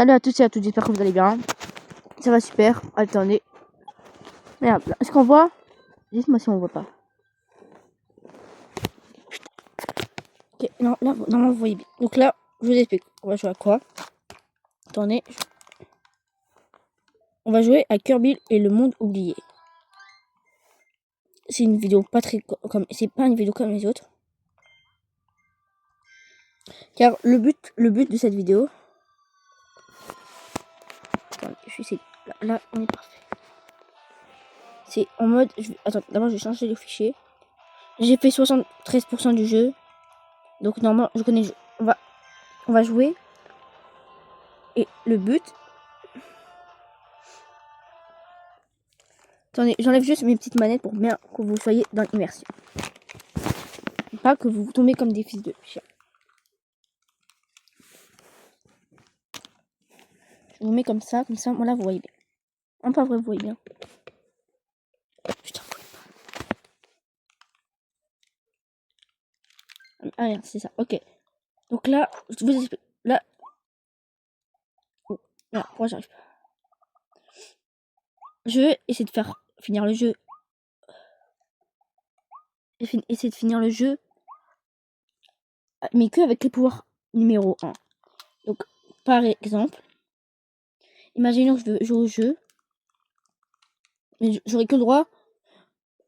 Salut à tous et à toutes, j'espère que vous allez bien. Ça va super. Attendez. Merde, est-ce qu'on voit? Dites-moi si on voit pas. Ok, non, là, normalement vous voyez bien. Donc là, je vous explique. On va jouer à quoi? Attendez. On va jouer à Kirby et le monde oublié. C'est une vidéo pas très comme. C'est pas une vidéo comme les autres. Car le but de cette vidéo. Attendez, je suis ici. Là, on est parfait. C'est en mode. Attends, d'abord je vais changer le fichier. J'ai fait 73% du jeu. Donc normalement, je connais le jeu. On va jouer. Et le but. Attendez, j'enlève juste mes petites manettes pour bien que vous soyez dans l'immersion. Pas que vous tombez comme des fils de chien. Je vous mets comme ça, voilà, vous voyez bien. Non, pas vrai, vous voyez bien. Putain, vous voyez pas. Ah, rien, c'est ça, ok. Donc là, je vous explique. Là. Oh, là, pourquoi j'arrive pas? Je vais essayer de faire finir le jeu. Essayer de finir le jeu. Mais que avec les pouvoirs numéro 1. Donc, par exemple, imaginons que je veux jouer au jeu. Mais j'aurai que le droit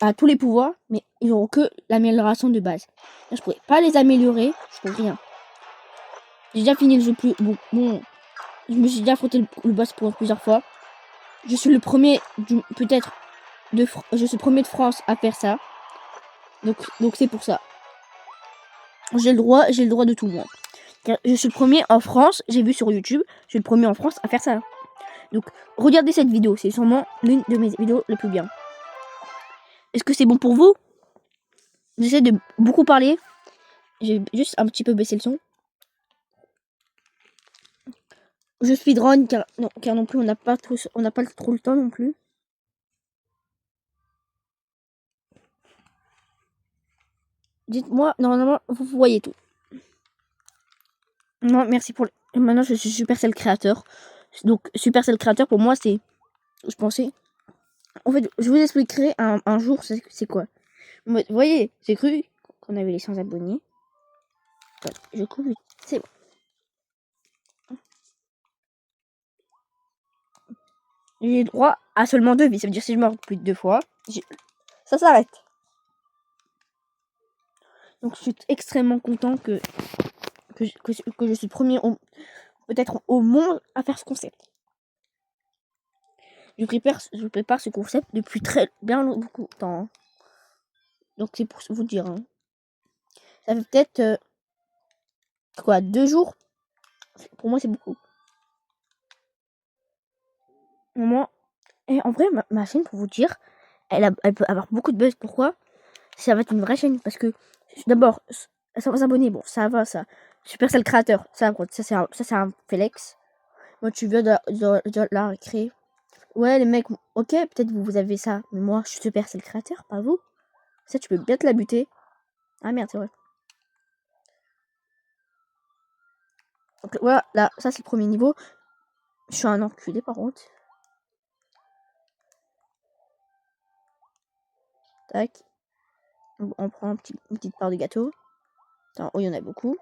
à tous les pouvoirs, mais ils n'auront que l'amélioration de base. Là, je pourrais pas les améliorer, je pourrais rien. J'ai déjà fini le jeu bon. Je me suis déjà affronté le boss pour plusieurs fois. Je suis le premier je suis le premier de France à faire ça. Donc c'est pour ça. J'ai le droit de tout moi. Car je suis le premier en France, j'ai vu sur YouTube, je suis le premier en France à faire ça. Donc regardez cette vidéo, c'est sûrement l'une de mes vidéos les plus bien. Est-ce que c'est bon pour vous? J'essaie de beaucoup parler. J'ai juste un petit peu baissé le son. Je speedrun car non plus on n'a pas trop le temps non plus. Dites-moi, normalement vous voyez tout. Non, merci pour maintenant je suis Supercell créateur. Donc Supercell créateur pour moi c'est, je pensais, en fait je vous expliquerai un jour c'est quoi. Vous voyez, j'ai cru qu'on avait les 100 abonnés. Je coupe, c'est bon. J'ai droit à seulement 2 vies, ça veut dire si je meurs plus de 2 fois, ça s'arrête. Donc je suis extrêmement content que je suis le premier peut-être au monde à faire ce concept. Je prépare ce concept depuis très bien beaucoup de temps. Hein. Donc c'est pour vous dire. Hein. Ça fait peut-être 2 jours. Pour moi c'est beaucoup. Moi, et en vrai ma chaîne pour vous dire, elle peut avoir beaucoup de buzz. Pourquoi? Ça va être une vraie chaîne parce que d'abord 100 abonnés, bon ça va ça. Supercell créateur, ça c'est un flex. Moi tu viens de la créer. Ouais les mecs, ok peut-être vous avez ça, mais moi je suis Supercell créateur, pas vous. Ça tu peux bien te la buter. Ah merde c'est vrai. Donc voilà, là ça c'est le premier niveau. Je suis un enculé par contre. Tac. On prend une petite part de gâteau. Attends, oh il y en a beaucoup.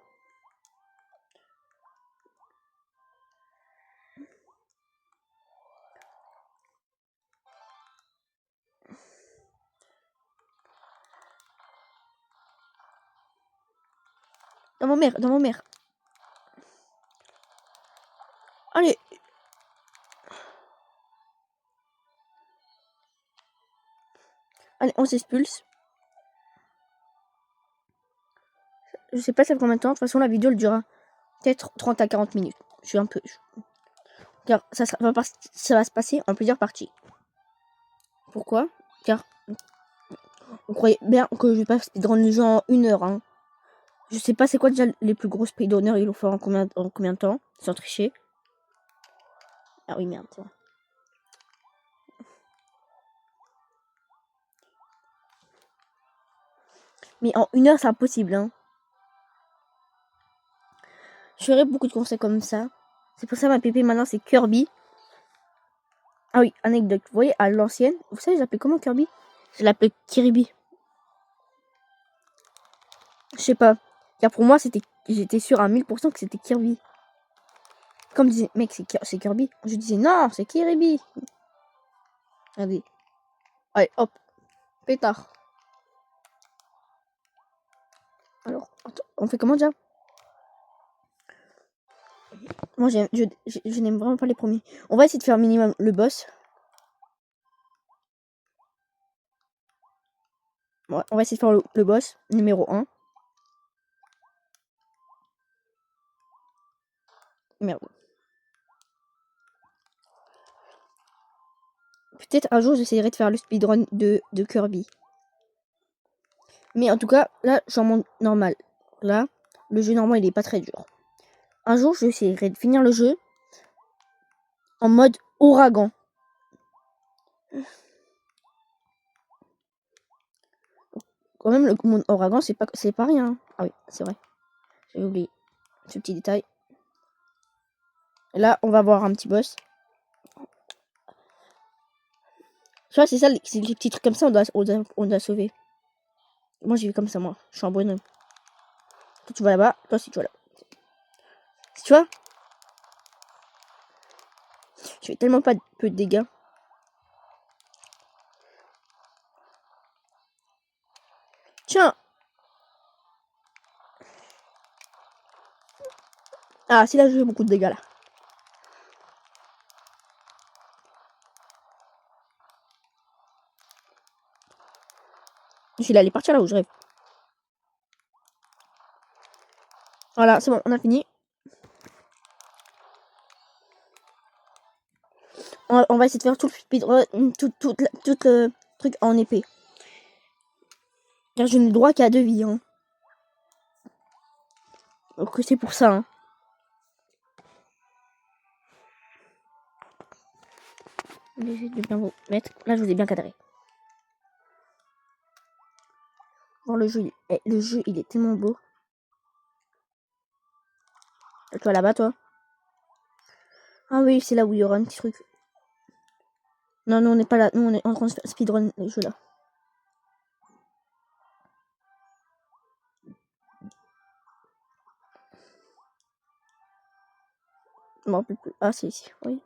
Dans mon mère. Allez. Allez, on s'expulse. Je sais pas ça fait combien de temps. De toute façon, la vidéo elle durera peut-être 30 à 40 minutes. Je suis un peu. Car ça va se passer en plusieurs parties. Pourquoi? Car on croyait bien que je vais pas speedrun le jeu en 1 heure. Hein. Je sais pas c'est quoi déjà les plus gros speedrunners, ils l'ont fait en combien de temps, sans tricher. Ah oui, merde. Mais en 1 heure, c'est impossible. Hein. Je ferai beaucoup de conseils comme ça. C'est pour ça ma pépé maintenant c'est Kirby. Ah oui, anecdote. Vous voyez, à l'ancienne, vous savez, j'appelais comment Kirby? Je l'appelais Kirby. Je sais pas. Car pour moi, j'étais sûr à 1000% que c'était Kirby. Comme disait, mec, c'est Kirby. Je disais, non, c'est Kirby. Regardez. Allez, hop. Pétard. Alors, attends, on fait comment déjà? Moi, je n'aime vraiment pas les premiers. On va essayer de faire minimum le boss. Ouais, on va essayer de faire le boss numéro 1. Merde. Peut-être un jour, j'essaierai de faire le speedrun de Kirby. Mais en tout cas, là, je suis en mode normal. Là, le jeu normal, il est pas très dur. Un jour, j'essaierai de finir le jeu en mode ouragan. Quand même, le monde ouragan, c'est pas rien. Ah oui, c'est vrai. J'ai oublié ce petit détail. Et là, on va voir un petit boss. Tu vois, c'est ça, c'est les petits trucs comme ça, on doit sauver. Moi, j'ai vu comme ça, moi. Je suis un bonhomme. Toi, tu vas là-bas. Toi aussi, tu vas là. Tu vois, je fais tellement pas peu de dégâts. Tiens. Ah, si là, je fais beaucoup de dégâts, là. Il allait partir là où je rêve. Voilà, c'est bon, on a fini. On va essayer de faire tout le speedrun, tout le truc en épée. Car je n'ai droit qu'à 2 vies. Hein. Donc c'est pour ça. Hein. J'essaie de bien vous mettre. Là, je vous ai bien cadré. Bon, le jeu, il est tellement beau. Toi là-bas, toi. Ah oui, c'est là où il y aura un petit truc. Non, nous on n'est pas là. Nous on est en train de speedrun le jeu là. Je me rappelle plus. Ah, c'est ici. Oui.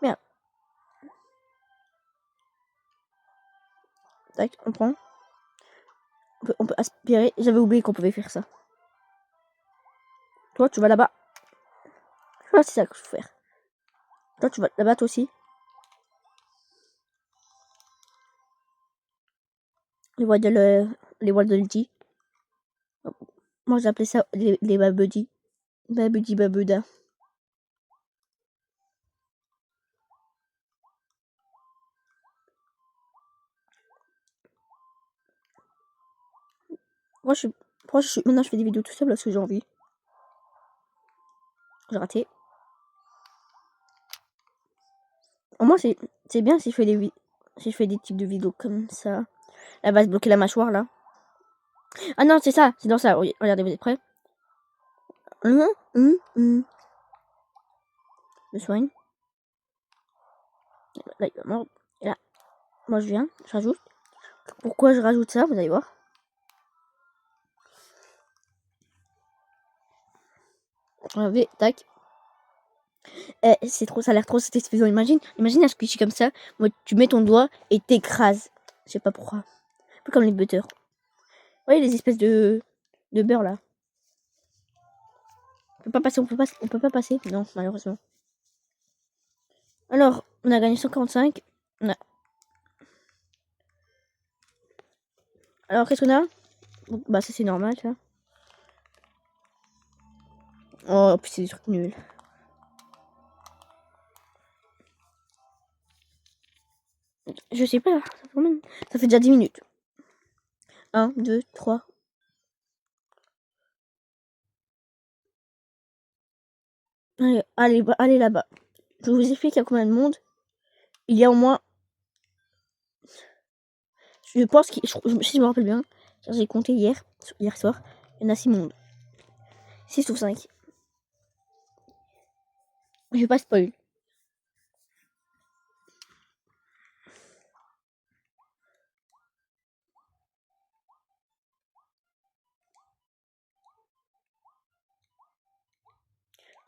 Merde. Tac, on prend. On peut aspirer. J'avais oublié qu'on pouvait faire ça. Toi, tu vas là-bas. Ah, c'est ça que je veux faire. Toi, tu vas là-bas, toi aussi. Les Waddle Dee. Moi, j'appelais ça les Babudi. Babudi Babuda. Moi, maintenant, je fais des vidéos tout seul parce que j'ai envie. J'ai raté. Au moins, c'est bien si je fais des types de vidéos comme ça. Elle va se bloquer la mâchoire, là. Ah non, c'est ça. C'est dans ça. Oui, regardez, vous êtes prêts? Je me soigne. Là, il va mordre. Et là, moi, je rajoute. Pourquoi je rajoute ça? Vous allez voir. Regardez, tac. C'est trop, ça a l'air trop satisfaisant. Imagine un squishy comme ça. Moi, tu mets ton doigt et t'écrases. Je sais pas pourquoi. Un peu comme les butters. Vous voyez les espèces de beurre là. On peut pas passer. Non, malheureusement. Alors, on a gagné 145. Alors, qu'est-ce qu'on a? Bah, ça c'est normal, ça. Oh, puis c'est des trucs nuls. Je sais pas, ça fait déjà 10 minutes. 1, 2, 3. Allez là-bas. Je vous explique il y a combien de monde. Il y a au moins... Je pense si je me rappelle bien, j'ai compté hier soir, il y en a 6 mondes. 6 ou 5. Je vais pas spoil.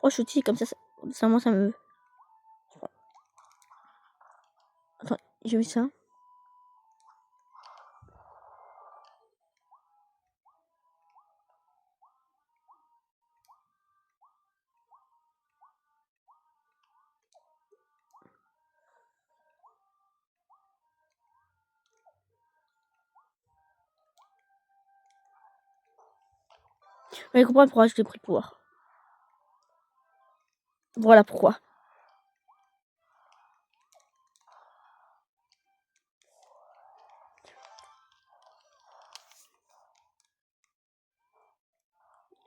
Oh, je suis petit, comme ça, moi, ça me... Attends, j'ai vu ça. Vous allez comprendre pourquoi je l'ai pris le pouvoir. Voilà pourquoi.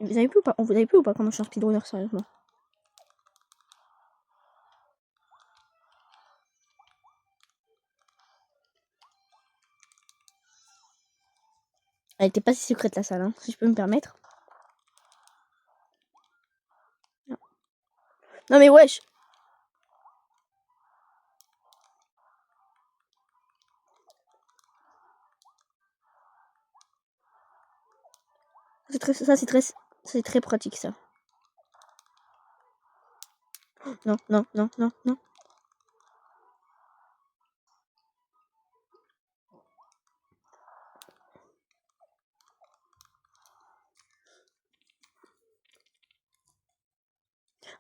Vous avez vu ou pas? Vous avez vu ou pas comment je suis un speedrunner, sérieusement? Elle était pas si secrète la salle, hein, si je peux me permettre. Non, non mais wesh. C'est très pratique ça. Non, non, non, non, non.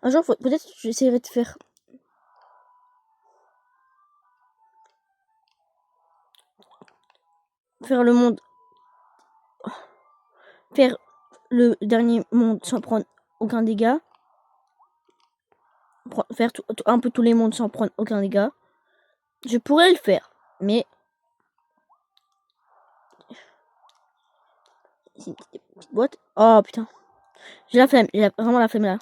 Un jour, peut-être j'essaierai de faire le monde, faire le dernier monde sans prendre aucun dégât, faire un peu tous les mondes sans prendre aucun dégât. Je pourrais le faire, mais c'est une petite boîte. Oh putain, j'ai la flemme, j'ai vraiment la flemme là.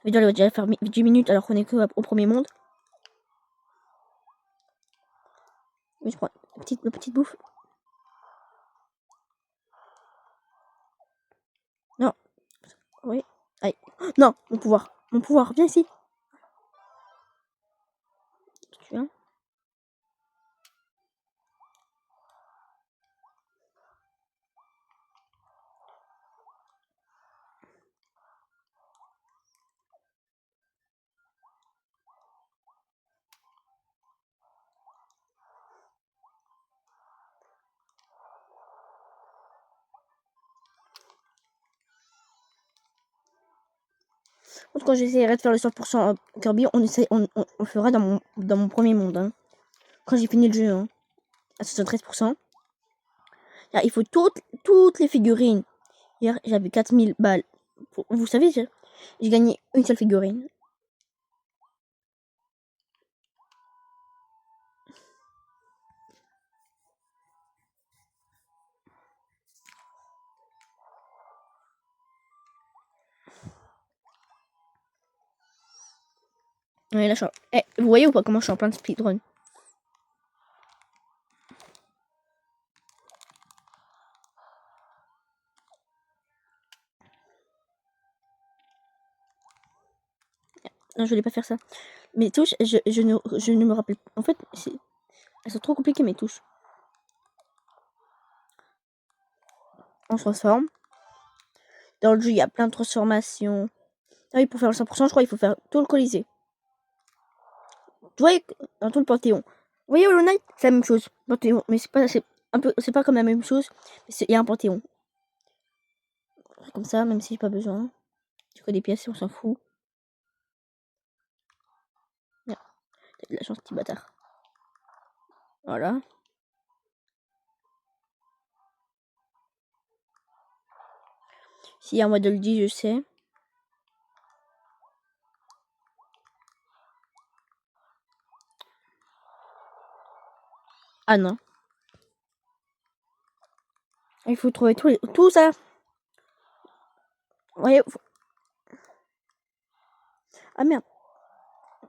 La vidéo elle va déjà faire 10 minutes alors qu'on est que au premier monde. Oui, je prends la petite bouffe. Non, oui, allez. Non, mon pouvoir, viens ici. Tu viens? Quand j'essaierai de faire le 100% Kirby, on le fera dans mon premier monde. Hein. Quand j'ai fini le jeu, hein, à 73%. Là, il faut toutes les figurines. Hier, j'avais 4000 balles. Vous savez, j'ai gagné une seule figurine. Ouais, là, vous voyez ou pas comment je suis en plein de speedrun? Non, je voulais pas faire ça. Mes touches, je ne me rappelle. En fait, elles sont trop compliquées, mes touches. On se transforme. Dans le jeu, il y a plein de transformations. Ah oui, pour faire le 100%, je crois qu'il faut faire tout le Colisée. Tu vois, dans tout le Panthéon. Vous voyez, Hollow Knight, c'est la même chose. Panthéon, mais c'est pas comme la même chose. Il y a un Panthéon. Comme ça, même si j'ai pas besoin. Tu fais des pièces, on s'en fout. T'as de la chance, petit bâtard. Voilà. S'il y a un mois de le dire, je sais. Ah non. Il faut trouver tout ça. Vous voyez. Ah merde.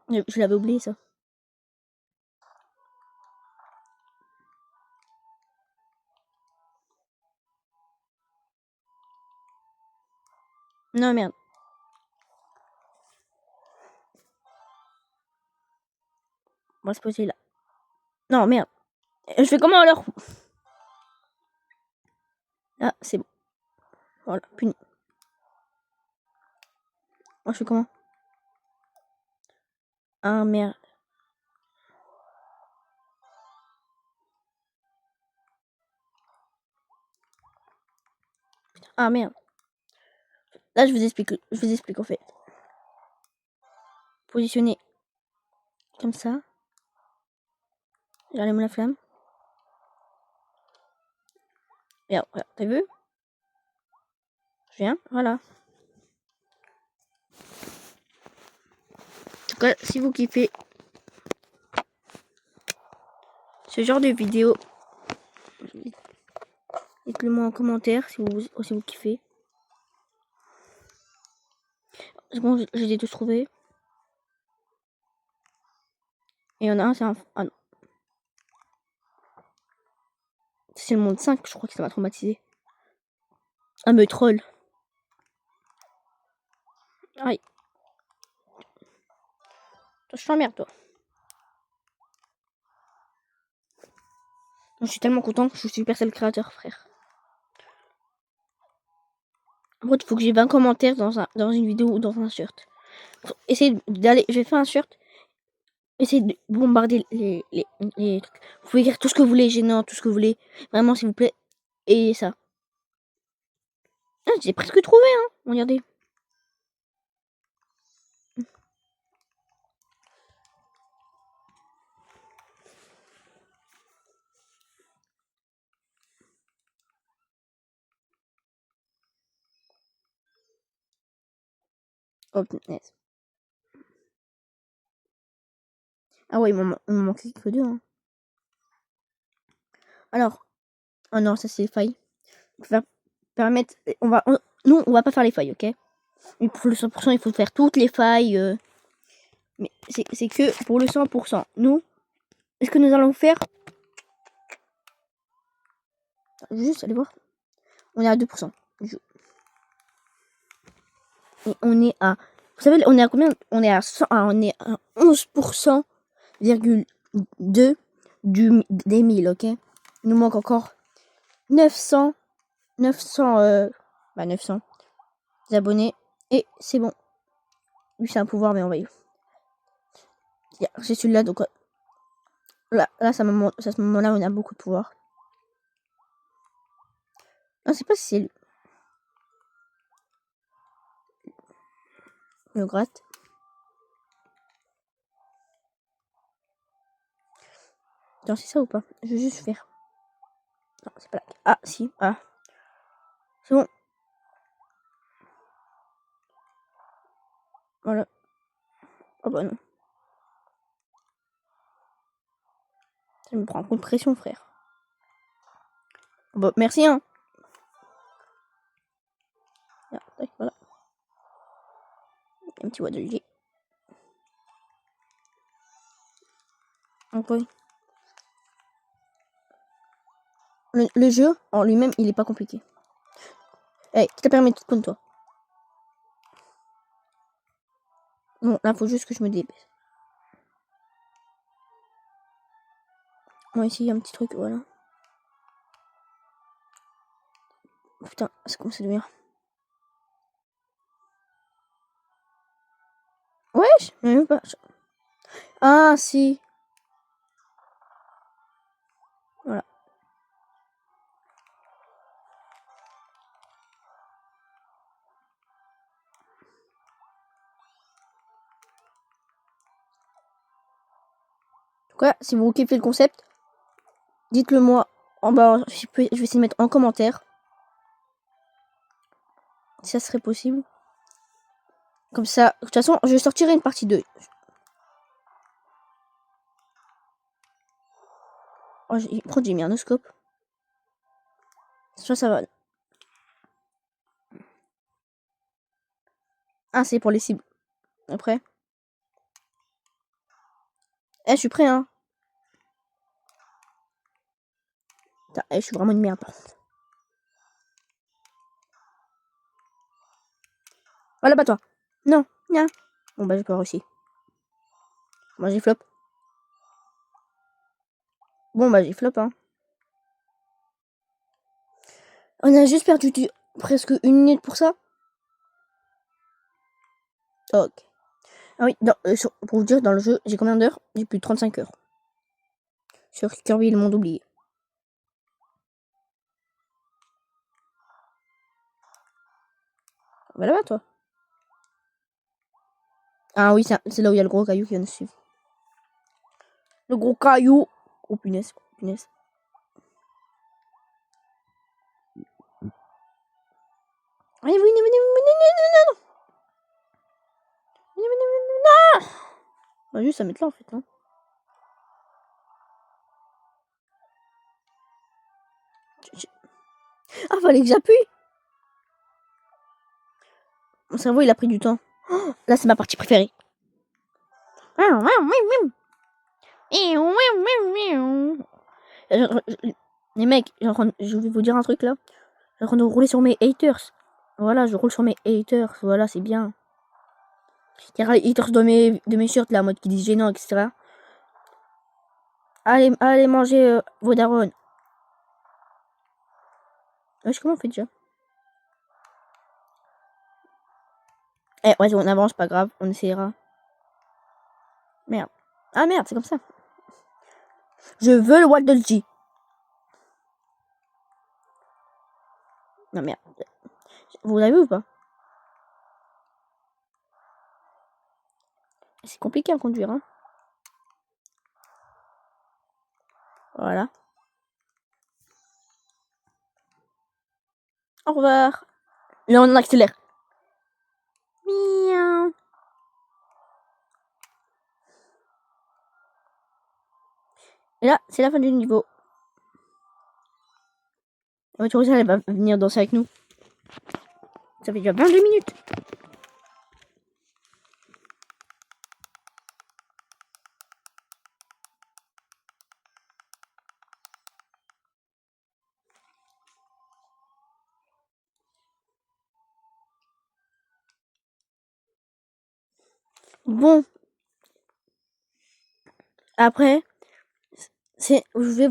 Je l'avais oublié ça. Non, merde. On va se poser là. Non, merde. Je fais comment alors? Ah, c'est bon. Voilà, puni. Moi, je fais comment? Ah, merde. Ah, merde. Là, je vous explique en fait. Positionner comme ça. J'allume la flamme. Regarde, regarde, t'as vu? Je viens, voilà. En tout cas, si vous kiffez ce genre de vidéo, dites-le moi en commentaire si vous kiffez. C'est bon, je les ai tous trouvés. Et il y en a un, c'est un... Ah non. C'est le monde 5, je crois que ça m'a traumatisé. Ah, me troll. Aïe. Toi, je t'emmerde, toi. Je suis tellement content que je suis Supercell créateur, frère. En fait, il faut que j'ai 20 commentaires dans une vidéo ou dans un shirt. Essayez d'aller... Je vais faire un shirt. Essayez de bombarder les trucs. Vous pouvez écrire tout ce que vous voulez, gênant, tout ce que vous voulez. Vraiment, s'il vous plaît. Et ça. Ah, j'ai presque trouvé, hein. Regardez. Oh, punaise. Ah ouais, il m'en manque que deux, hein. Alors. Oh non, ça c'est les failles. On va permettre... Nous, on va pas faire les failles, ok? Mais pour le 100%, il faut faire toutes les failles. Mais c'est que pour le 100%. Nous, est-ce que nous allons faire... Juste, allez voir. On est à 2%. Et on est à... Vous savez, on est à combien? On est à 100... on est à 11,2 des 1000, ok? Il nous manque encore 900... 900 abonnés. Et c'est bon. Lui, c'est un pouvoir, mais on va y... C'est celui-là, donc... Là, à ce moment-là, on a beaucoup de pouvoir. Non, c'est pas si c'est lui. Le gratte. Attends, c'est ça ou pas? Je vais juste faire. Non, c'est pas là. Ah, si. Ah. C'est bon. Voilà. Oh bah non. Ça me prend un coup de pression, frère. Oh bah, merci, hein. Ah, tac, voilà. Un petit Waddle Dee. Donc, oui. Le jeu, en lui-même, il est pas compliqué. Eh, qui t'a permis de tout comme toi? Bon, là, faut juste que je me dépêche. Moi, ici, il y a un petit truc, voilà. Oh, putain, c'est comme ça devient. Wesh, mais même pas. Ah, si. Voilà. En tout cas, si vous kiffez le concept, dites-le moi en bas. Je vais essayer de mettre en commentaire. Si ça serait possible. Comme ça, de toute façon, je sortirai une partie 2. Oh, pourquoi j'ai mis un oscope? Ça va. Ah, c'est pour les cibles. Après. Eh, je suis prêt, hein. Putain, je suis vraiment une merde, par contre. Voilà, pas toi. Non, non. Bon, bah, j'ai pas réussi. Moi, j'ai flop. Bon, bah, j'ai flop, hein. On a juste perdu presque 1 minute pour ça. Ok. Ah oui, pour vous dire, dans le jeu, j'ai combien d'heures? J'ai plus de 35 heures. Sur Kirby et le monde oublié. Bah là-bas, toi. Ah oui, c'est là où il y a le gros caillou qui vient de suivre. Le gros caillou. Oh punaise, punaise. Allez, venez, venez, venez, venez, venez, venez, venez, non. On va juste à mettre là, en fait, hein. Ah, fallait que j'appuie. Mon cerveau, il a pris du temps. Oh, là, c'est ma partie préférée. Les mecs, je vais vous dire un truc là. Je suis en train de rouler sur mes haters. Voilà, je roule sur mes haters. Voilà, c'est bien. Il y a les haters de mes shirts là, en mode qui disent gênant, etc. Allez manger vos darons. Wesh, comment on fait déjà? Eh, ouais, on avance, pas grave, on essaiera. Merde. Ah merde, c'est comme ça. Je veux le Waddle G. Non, merde. Vous l'avez vu ou pas? C'est compliqué à conduire, hein. Voilà. Au revoir. Là, on accélère. Miaou. Et là, c'est la fin du niveau. La voiture elle va venir danser avec nous. Ça fait déjà 22 minutes. Bon. Après, je vais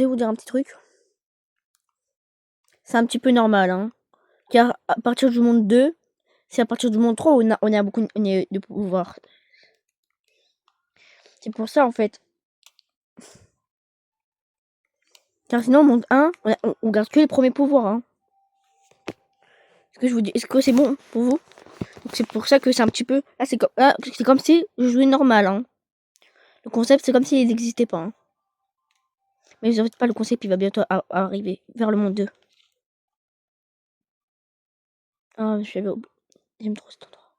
vous dire un petit truc. C'est un petit peu normal, hein. Car à partir du monde 2, c'est à partir du monde 3 où on a beaucoup de pouvoir. C'est pour ça, en fait. Car sinon, au monde 1, on garde que les premiers pouvoirs, hein. Est-ce que c'est bon pour vous? Donc c'est pour ça que c'est un petit peu... Là, c'est comme si je jouais normal, hein. Le concept, c'est comme s'il n'existait pas, hein. Mais vous en faites pas, le concept, il va bientôt arriver vers le monde 2. Ah, j'aime trop cet endroit.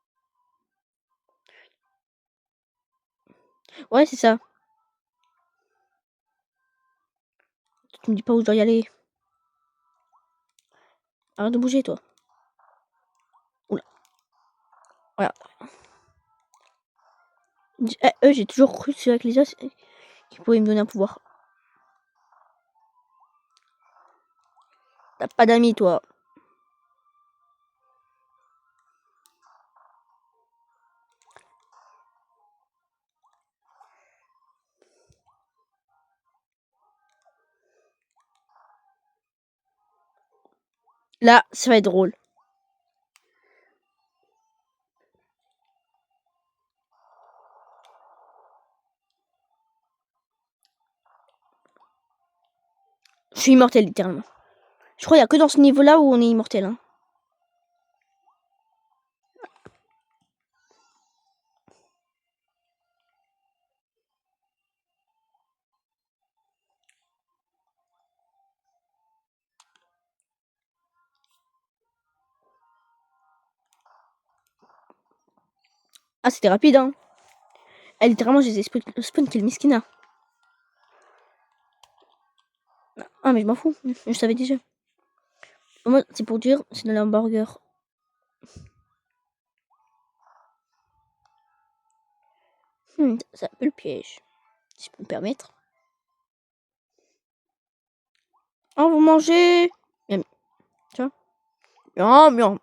Ouais, c'est ça. Tu me dis pas où je dois y aller. Arrête de bouger, toi. Oula. Voilà. J'ai toujours cru que avec les os qu'ils pouvaient me donner un pouvoir. T'as pas d'amis, toi. Là, ça va être drôle. Je suis immortel, littéralement. Je crois qu'il y a que dans ce niveau-là où on est immortel, hein. Ah, c'était rapide, hein. Littéralement, j'ai spawn kill Miskina. Ah, mais je m'en fous. Je savais déjà. Moi, c'est pour dire, c'est dans l'hamburger. Ça peut le piège. Si je peux me permettre. Oh, vous mangez. Miam. Tu vois. Miam, miam.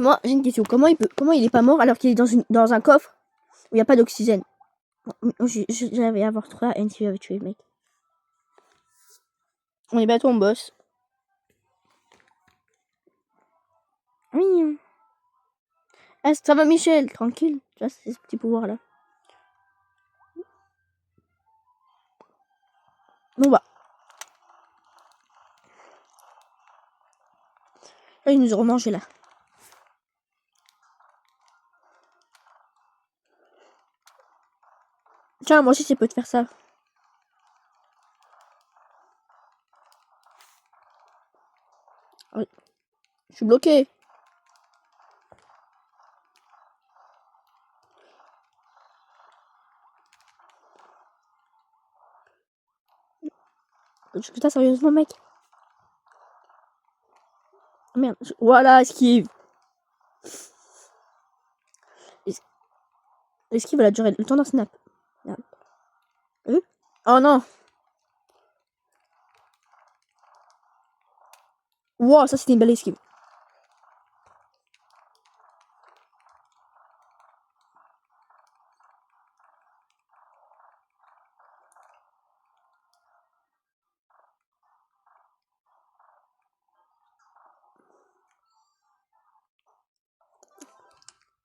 Moi, j'ai une question. Comment il est pas mort alors qu'il est dans un coffre où il n'y a pas d'oxygène? J'avais avoir 3 et NC avait tué le mec. On est bientôt en boss. Oui. Ah, ça va Michel, tranquille. Tu vois, c'est ce petit pouvoir là. Bon bah. Là, ils nous ont mangé là. Tiens, moi aussi, ça peut te faire ça. Oui. Je suis bloqué. Putain, sérieusement, mec. Merde. Voilà, esquive. L'esquive, elle a duré le temps d'un snap. Merde. Oh non. Wow, ça c'était une belle esquive.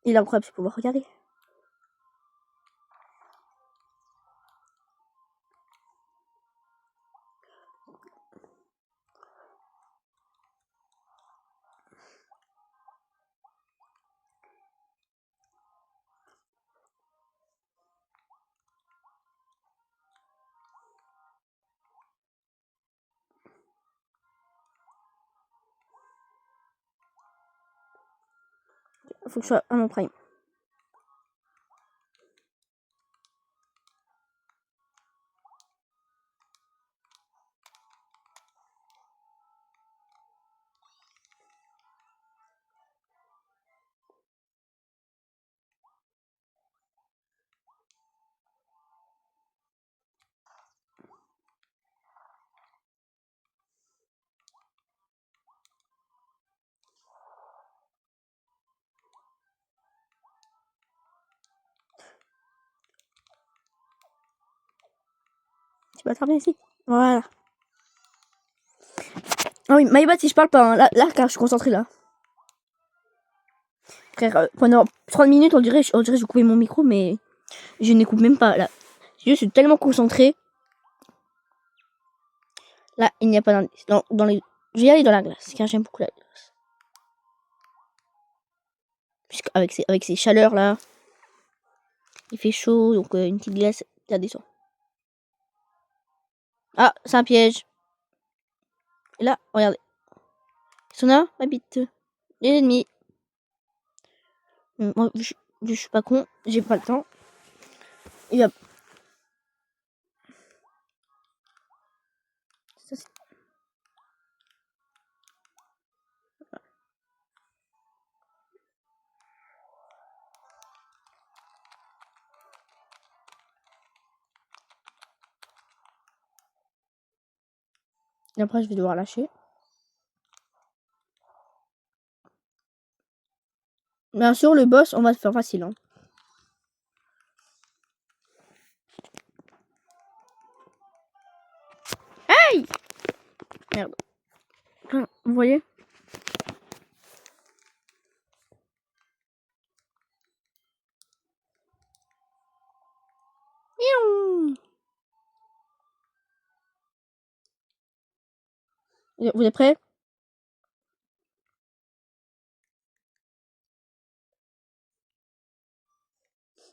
Il est incroyable ce pouvoir, regardez. Faut que je sois à mon prime. Tu vas très bien ici. Voilà. Ah oui, my bad si je parle pas. Hein. Là, car je suis concentré là. Frère, pendant 30 minutes, on dirait que je coupais mon micro, mais je n'écoute même pas là. Je suis tellement concentré. Là, il n'y a pas d'indice. Je vais y aller dans la glace, car j'aime beaucoup la glace. Puisqu'avec ces chaleurs là, il fait chaud, donc une petite glace, ça descend. Ah, c'est un piège. Et là, regardez. Ils sont là, ma bite. Les ennemis. Moi, je suis pas con, j'ai pas le temps. Et hop. Ça, et après, je vais devoir lâcher. Bien sûr, le boss, on va se faire facile. Hein. Hey! Merde. Vous voyez? Vous êtes prêts?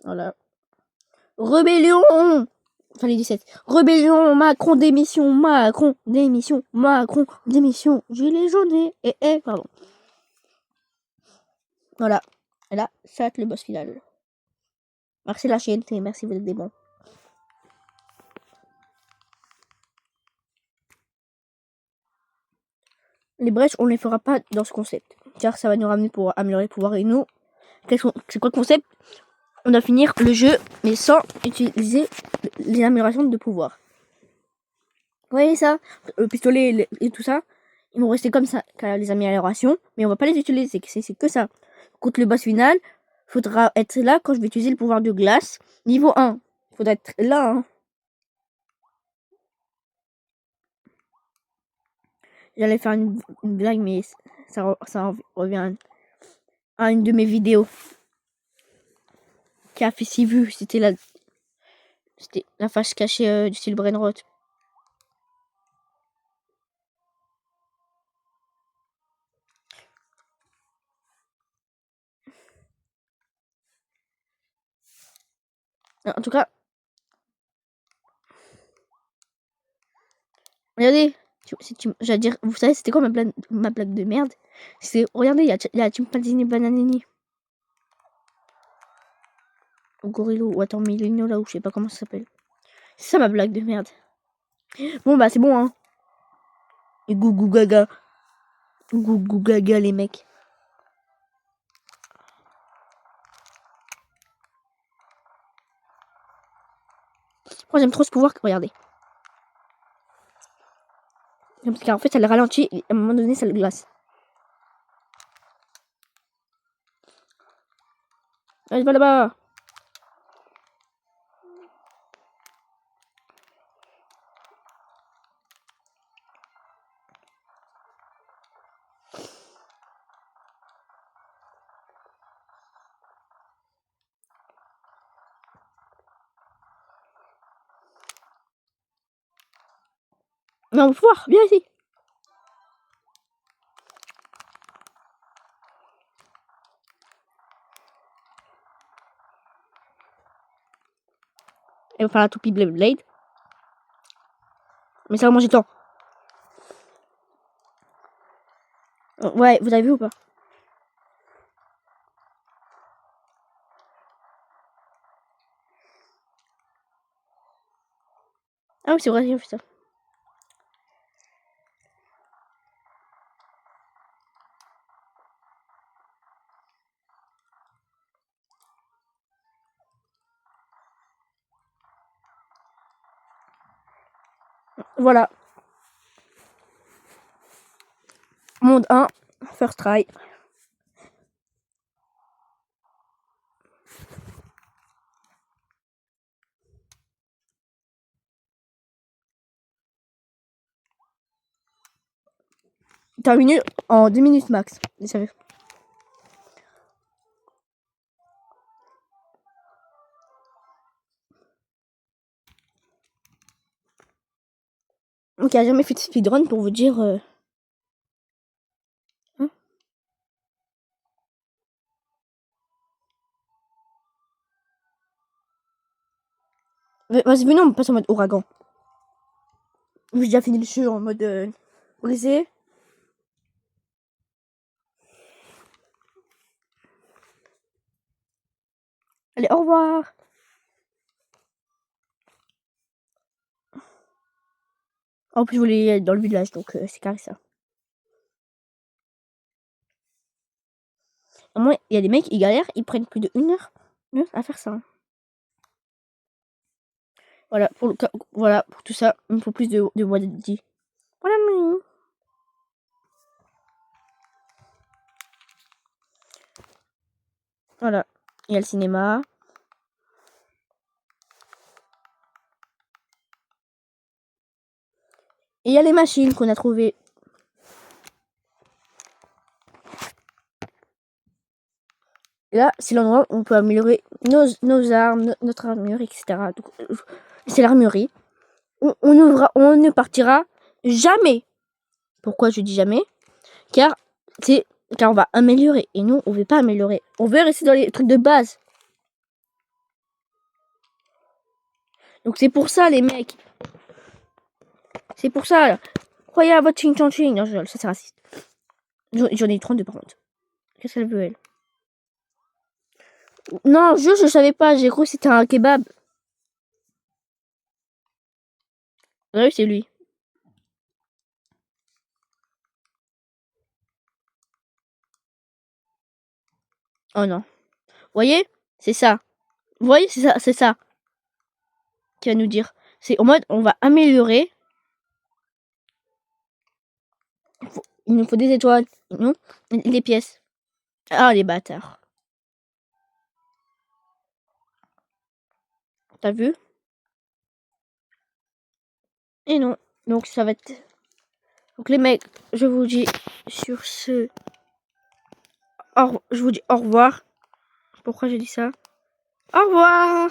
Voilà. Rébellion! Enfin, les 17. Rébellion, Macron, démission, Macron, démission, Macron, démission, gilet jaune pardon. Voilà. Et là, ça va être le boss final. Merci la chaîne, merci, vous êtes des bons. Les brèches, on les fera pas dans ce concept. Car ça va nous ramener pour améliorer le pouvoir et nous. C'est quoi le concept? On doit finir le jeu, mais sans utiliser les améliorations de pouvoir. Vous voyez ça? Le pistolet et tout ça, ils vont rester comme ça, les améliorations, mais on va pas les utiliser, c'est que ça. contre le boss final, faudra être là quand je vais utiliser le pouvoir de glace. Niveau 1. Faudra être là, hein. J'allais faire une blague, mais ça revient à une de mes vidéos qui a fait 6 vues. C'était la face cachée du style Brainrot. En tout cas, regardez, j'allais dire, vous savez, c'était quoi ma blague de merde? Regardez, il y a Chimpanzini Bananini. Ou Gorillo, ou attends, Milino là, ou je sais pas comment ça s'appelle. C'est ça ma blague de merde. Bon, bah, c'est bon, hein. Et gougou gaga. Gougou gaga, les mecs. Moi, j'aime trop ce pouvoir, regardez. Parce qu'en fait, ça le ralentit et à un moment donné, ça le glace. Allez, va là-bas. Non, pouvoir, viens ici. Elle va faire la toupie Blade. Mais ça va manger de temps. Ouais, vous avez vu ou pas? Ah oui, c'est vrai, j'ai fait ça. Voilà. Monde 1, first try. Terminé en 2 minutes max. Sérieux. Donc, il a jamais fait de speedrun pour vous dire. Hein, vas-y, venez, on passe en mode ouragan. J'ai déjà fini le jeu en mode brisé. Allez, au revoir. En plus, je voulais aller dans le village, donc c'est carré ça. Au moins, il y a des mecs, ils galèrent, ils prennent plus de 1 heure à faire ça. Hein. Voilà, pour tout ça, il me faut plus de voix dédiées. Voilà, voilà. Il y a le cinéma. Et il y a les machines qu'on a trouvées. Et là, c'est l'endroit où on peut améliorer nos armes, notre armure, etc. Donc, c'est l'armurerie. On ne partira jamais. Pourquoi je dis jamais? Car on va améliorer. Et nous, on veut pas améliorer. On veut rester dans les trucs de base. Donc c'est pour ça, les mecs. C'est pour ça. Croyez à votre ching chong ching. Non, ça c'est raciste. J'en ai 32 par contre. Qu'est-ce qu'elle veut, elle? Non, je savais pas. J'ai cru que c'était un kebab. Oui, c'est lui. Oh non. Vous voyez? C'est ça. Vous voyez? C'est ça qui va nous dire. C'est en mode, on va améliorer. Il nous faut des étoiles. Non, des pièces. Ah, les bâtards. T'as vu? Et non. Donc ça va être... Donc les mecs, je vous dis sur ce... Je vous dis au revoir. Pourquoi j'ai dit ça? Au revoir!